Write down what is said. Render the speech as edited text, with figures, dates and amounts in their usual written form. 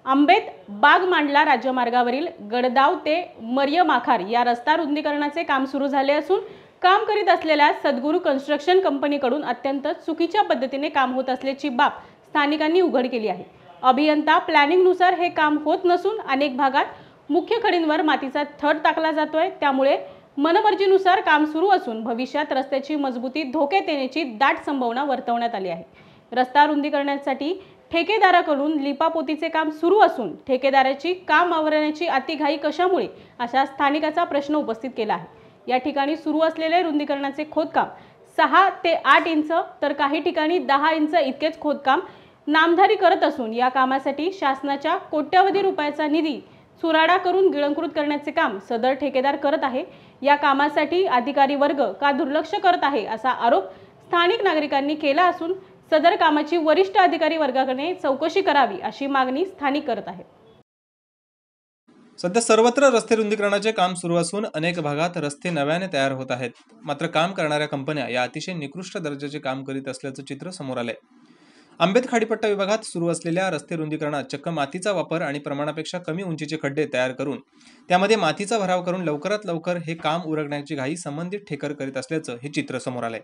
आंबेत बाग मांडला राज्यमार्गावरील गडदाव ते मर्यमाखार या रस्ता रुंदीकरणाचे काम सुरू झाले असून काम करीत असलेल्या सद्गुरू कन्स्ट्रक्शन कंपनीकडून अत्यंत चुकीच्या पद्धतीने काम होत असल्याची बाब स्थानिकांनी उघड केली आहे। अभियंता प्लॅनिंगनुसार हे काम होत नसून अनेक भागात मुख्य खडींवर मातीचा थर टाकला जातोय, त्यामुळे मनमर्जीनुसार काम सुरू असून भविष्यात रस्त्याची मजबूती धोक्यात येण्याची दाट संभावना वर्तवण्यात आली आहे। रस्ता रुंदीकरणासाठी ठेकेदाराकडून लिपापोतीचे काम सुरू असून ठेकेदाराची काम आवरण्याची अतिघाई कशामुळे अशा स्थानिकाचा प्रश्न उपस्थित केला आहे। या ठिकाणी सुरू असलेले रुंदीकरणाचे खोदकाम 6 ते 8 इंच तर काही ठिकाणी 10 इंच इतकेच खोदकाम नामधारी करत असून या कामासाठी शासनाच्या कोट्यवधी रुपयाचा निधी चुराडा करून गिळंकृत करण्याचे काम सदर ठेकेदार करत आहे। या कामासाठी अधिकारी वर्ग का दुर्लक्ष करत आहे असा आरोप स्थानिक नागरिकांनी केला असून सदर कामाची वरिष्ठ अधिकारी वर्गाकडे चौकशी करावी अशी मागणी स्थानिक करत आहेत। सध्या सर्वत्र रस्ते रुंदीकरणाचे काम सुरू असून अनेक भागात रस्ते नव्याने तयार होत आहेत। मात्र काम करणाऱ्या कंपन्या या अतिशय निकृष्ट दर्जाचे काम करीत असल्याचं चित्र समोर आलंय। आंबेत खाडीपट्टा विभागात सुरू असलेल्या रस्ते रुंदीकरणात चक्क मातीचा वापर आणि प्रमाणापेक्षा कमी उंचीचे खड्डे तयार करून त्यामध्ये मातीचा भराव करून लवकरात लवकर हे काम उरकण्याची घाई संबंधित ठेकर करीत असल्याचं हे चित्र समोर आलंय।